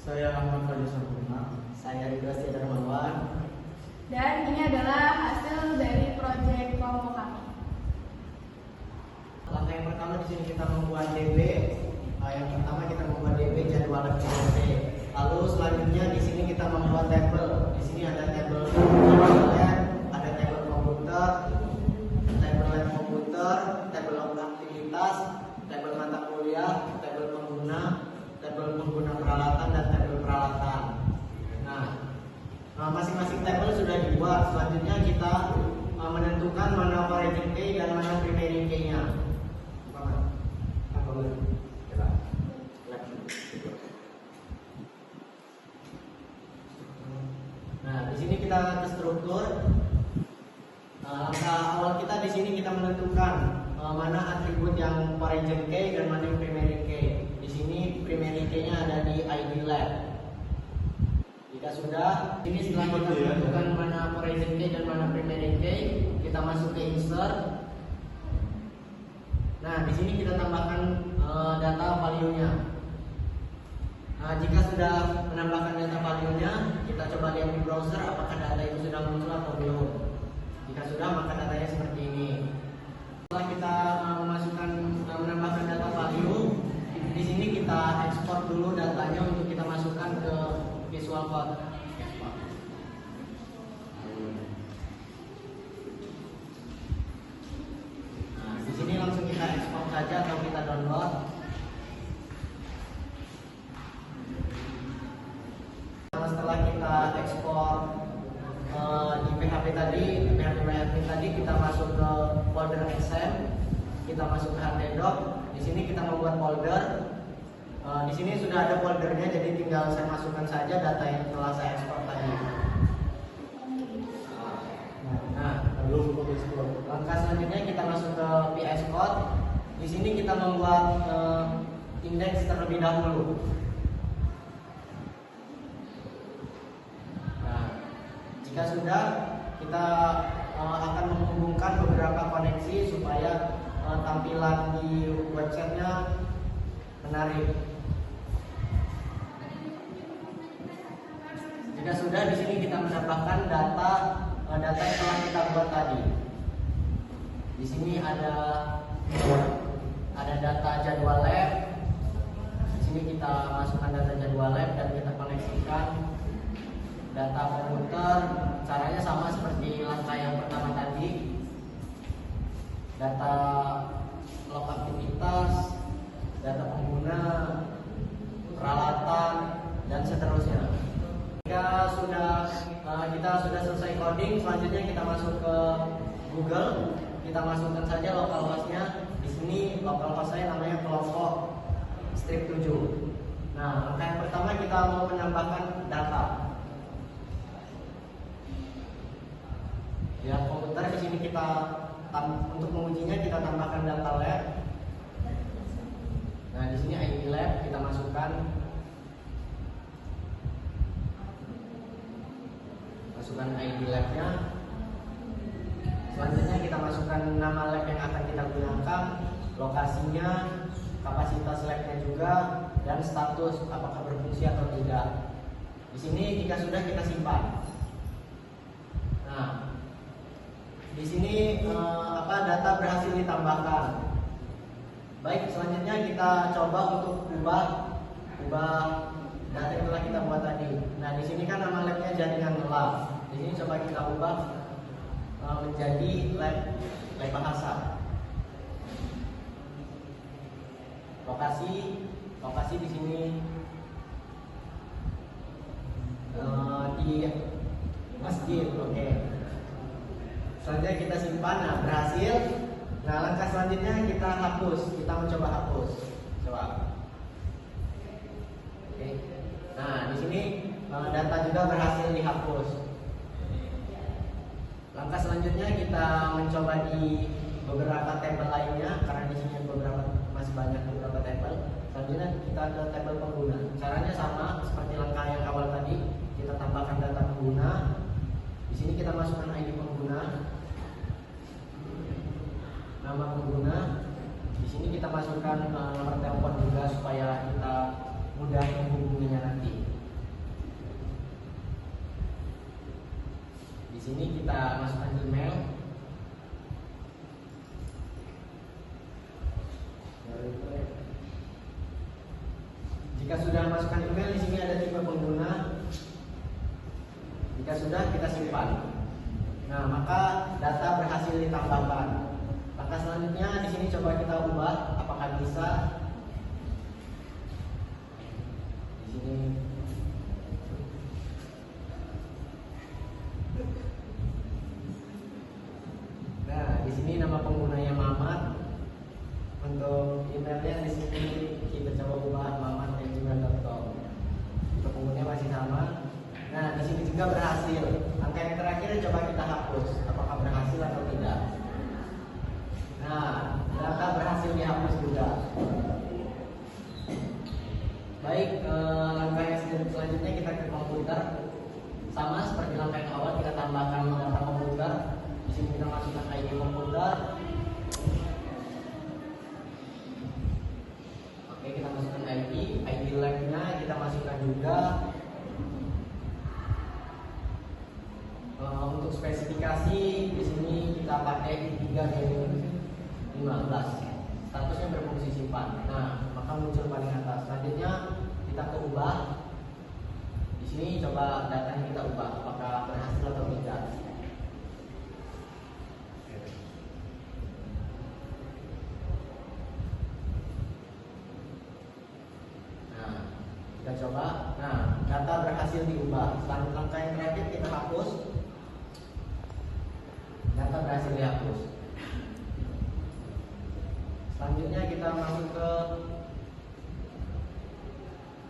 Saya Ahmad Fadil Sampurna. Saya Ridho Darmawan. Dan ini adalah hasil dari proyek kelompok kami. Langkah yang pertama di sini kita membuat DB. Yang pertama kita membuat DB jadwal PDB. Lalu selanjutnya di sini kita membuat tabel. Di sini ada tabel lab, ada tabel komputer, tabel aktivitas, tabel mata kuliah, tabel pengguna peralatan dan tabel peralatan. Nah, masing-masing tabel sudah dibuat. Selanjutnya kita menentukan mana origin key dan mana primary key-nya. Nah, di sini kita ke struktur. Langkah awal kita di sini kita menentukan mana atribut yang origin key dan mana yang primary key. Di sini primary key-nya ada di ID lab. Jika sudah, ini setelah kita menentukan mana origin key dan mana primary key, kita masuk ke insert. Nah, di sini kita tambahkan data value-nya. Nah, jika sudah menambahkan data value-nya, kita coba lihat di browser apakah data itu sudah muncul atau belum. Jika sudah, maka datanya seperti ini. Setelah kita menambahkan data value, di sini kita ekspor dulu datanya untuk kita masukkan ke Visual Code. Nah, di sini langsung kita ekspor saja atau kita download. Setelah kita ekspor di PHP tadi, kita masuk ke folder XM, kita masuk ke htdoc. Di sini kita membuat folder. Di sini sudah ada foldernya, jadi tinggal saya masukkan saja data yang telah saya ekspor tadi. Nah, langkah selanjutnya kita masuk ke VS Code. Di sini kita membuat indeks terlebih dahulu. Jika sudah, kita akan menghubungkan beberapa koneksi supaya tampilan di websitenya menarik. Jika sudah, di sini kita menambahkan data yang telah kita buat tadi. Di sini ada data jadwal lab. Di sini kita masukkan data jadwal lab dan kita koneksikan data komputer. Caranya sama seperti langkah yang pertama tadi. Data log aktivitas, data pengguna, peralatan, dan seterusnya. Jika kita sudah selesai coding, selanjutnya kita masuk ke Google. Kita masukkan saja localhost-nya. Di sini localhost saya namanya kelompok strip 7. Nah, langkah yang pertama kita mau menambahkan data. Ya, komputer di sini kita untuk mengujinya kita tambahkan data lab. Nah, di sini ID lab kita masukkan ID lab-nya. Selanjutnya kita masukkan nama lab yang akan kita gunakan, lokasinya, kapasitas lab-nya juga, dan status apakah berfungsi atau tidak. Di sini jika sudah kita simpan. Nah, di sini data berhasil ditambahkan. Baik, selanjutnya kita coba untuk ubah data yang telah kita buat tadi. Nah, di sini kan nama labnya jaringan lab. Di sini coba kita ubah menjadi lab bahasa. Lokasi di sini di masjid. Oke. Selanjutnya kita simpan. Nah, berhasil. Nah, langkah selanjutnya kita hapus. Kita mencoba hapus. Coba. Oke. Nah, di sini data juga berhasil dihapus. Langkah selanjutnya kita mencoba di beberapa tabel lainnya, karena di sini masih banyak beberapa tabel. Selanjutnya kita ke tabel pengguna. Caranya sama seperti langkah yang awal tadi. Kita tambahkan data pengguna. Di sini kita masukkan ID pengguna, nama pengguna. Di sini kita masukkan nomor telepon juga supaya kita mudah menghubunginya nanti. sini kita masukkan email. Jika sudah masukkan email, di sini ada tipe pengguna. Jika sudah, kita simpan. Nah, maka data berhasil ditambahkan. Langkah selanjutnya di sini coba kita ubah, apakah bisa? Di sini. Nah, di sini nama penggunanya Mamat. Untuk emailnya di sini kita coba ubah mamat@gmail.com. Untuk penggunanya masih sama. Nah, di sini juga berhasil. Angka yang terakhir coba kita hapus. Apakah berhasil atau tidak? Nah, data berhasil dihapus juga. Baik, langkah yang selanjutnya kita ke komputer. Sama seperti langkah yang awal, kita tambahkan data komputer. Di sini kita masukkan ID komputer. Oke, kita masukkan ID lab-nya kita masukkan juga. Untuk spesifikasi di sini kita pakai 3.15. Statusnya berfungsi simpan. Nah, maka muncul paling atas. Selanjutnya kita ke ubah. Di sini coba datanya kita ubah, apakah berhasil atau tidak. Nah, kita coba. Nah, data berhasil diubah. Selanjutnya langkah yang terakhir kita hapus. Data berhasil dihapus. Selanjutnya kita masuk ke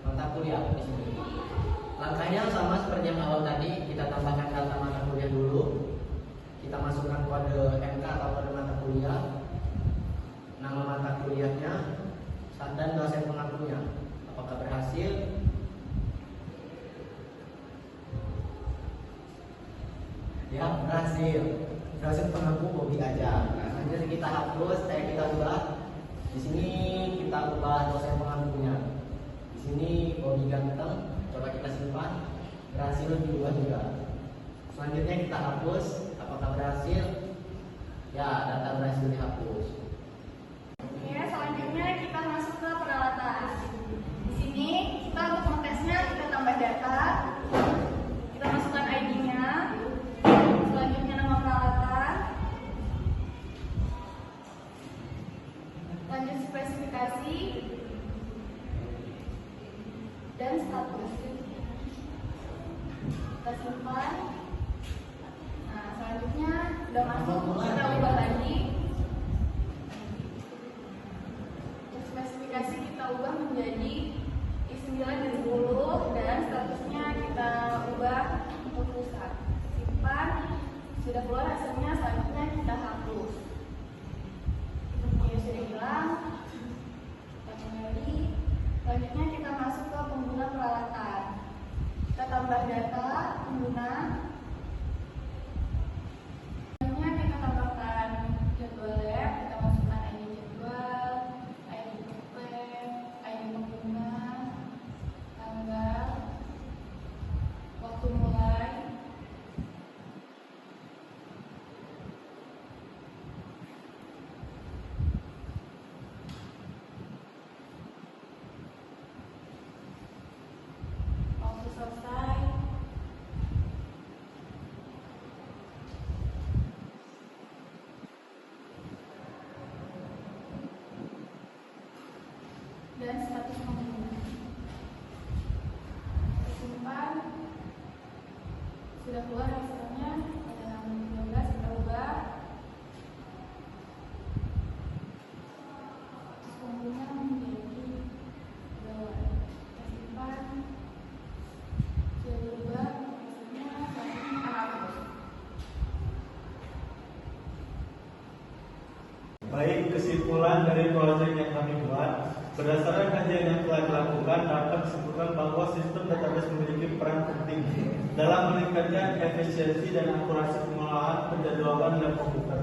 mata kuliah di sini. Langkahnya sama seperti yang awal tadi, kita tambahkan data mata kuliah dulu. Kita masukkan kode MK atau kode mata kuliah, nama mata kuliahnya, dan dosen pengakunya. Apakah berhasil? Ya, berhasil. Dosen pengaku Bobi aja. Nah, selanjutnya kita hapus, kita ubah. Di sini kita ubah dosen pengakunya. Di sini Bobi ganteng. Coba kita simpan. Berhasil diubah juga. Selanjutnya kita hapus. Apakah berhasil? Ya, data berhasil dihapus. Oke, selanjutnya kita masuk ke peralatan. Di sini kita untuk mentesnya kita tambah data. Kita masukkan ID-nya. Selanjutnya nama peralatan. Lanjut spesifikasi dan status. Kita simpan. Nah, selanjutnya udah masuk, kita ubah lagi. Untuk spesifikasi kita ubah menjadi I9 dan 10 dan statusnya kita ubah untuk pusat. Simpan. Sudah keluar hasilnya, selanjutnya kita hapus. Ini sudah hilang. Kita kembali. Selanjutnya kita masuk ke pengguna peralatan. Kita tambah data pengguna. Selanjutnya kita tambahkan jadwal lab. Kita masukkan ID jadwal, ID web, ID pengguna, tanggal, waktu mulai. Selesai. Dan status pengguna. Simpan. Sudah keluar hasilnya pada tanggal 15 kita ubah. Status pengguna menjadi bawah. Kita simpan. Baik, kesimpulan dari proyek yang kami buat, berdasarkan kajian yang telah dilakukan dapat disebutkan bahwa sistem database memiliki peran penting dalam meningkatkan efisiensi dan akurasi pengolahan penjadwalan dan komputer.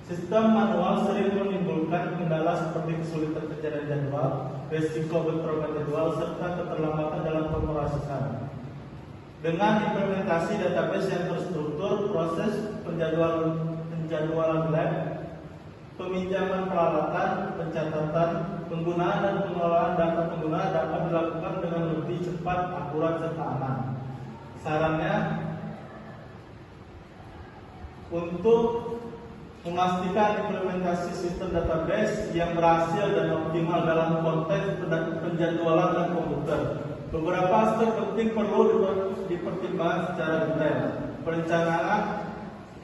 Sistem manual sering menimbulkan kendala seperti kesulitan pencarian jadwal, risiko bentrokan jadwal, serta keterlambatan dalam pemrosesan. Dengan implementasi database yang terstruktur, proses penjadwalan lab, peminjaman peralatan, pencatatan, penggunaan dan pengelolaan data pengguna dapat dilakukan dengan lebih cepat, akurat, serta aman. Sarannya, untuk memastikan implementasi sistem database yang berhasil dan optimal dalam konteks penjadwalan dan komputer, beberapa aspek penting perlu dipertimbangkan secara detail.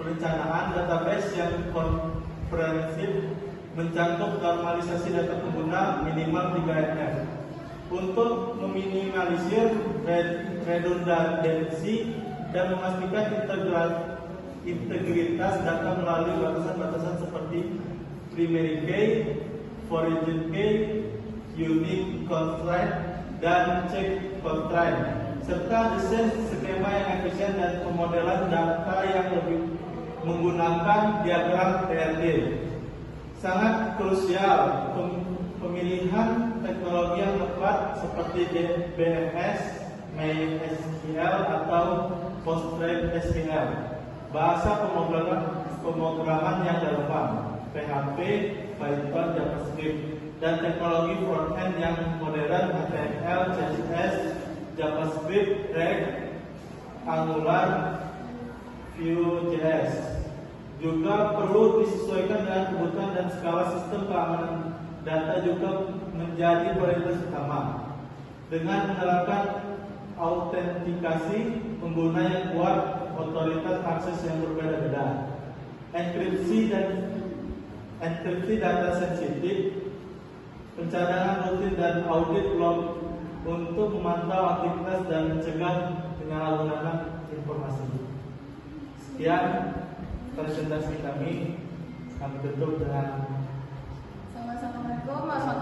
Perencanaan database yang komprehensif mencakup normalisasi data pengguna minimal 3NF untuk meminimalisir redundansi dan memastikan integritas data melalui batasan-batasan seperti primary key, origin key, unique constraint, dan check constraint, serta desain skema yang efisien dan pemodelan data yang lebih menggunakan diagram TRD. Sangat krusial pemilihan teknologi yang tepat seperti BMS, MySQL atau PostgreSQL, bahasa pemrograman yang relevan, PHP, Python, JavaScript, dan teknologi front-end yang modern, HTML, CSS, JavaScript, React, Angular, Vue.js. Juga perlu disesuaikan dengan kebutuhan dan skala sistem keamanan data juga menjadi prioritas utama. Dengan menerapkan autentikasi pengguna yang kuat, otoritas akses yang berbeda-beda, enkripsi data sensitif, pencadangan rutin dan audit log untuk memantau aktivitas dan mencegah penyalahgunaan informasi. Sekian presentasi kami tutup dengan Assalamualaikum warahmatullahi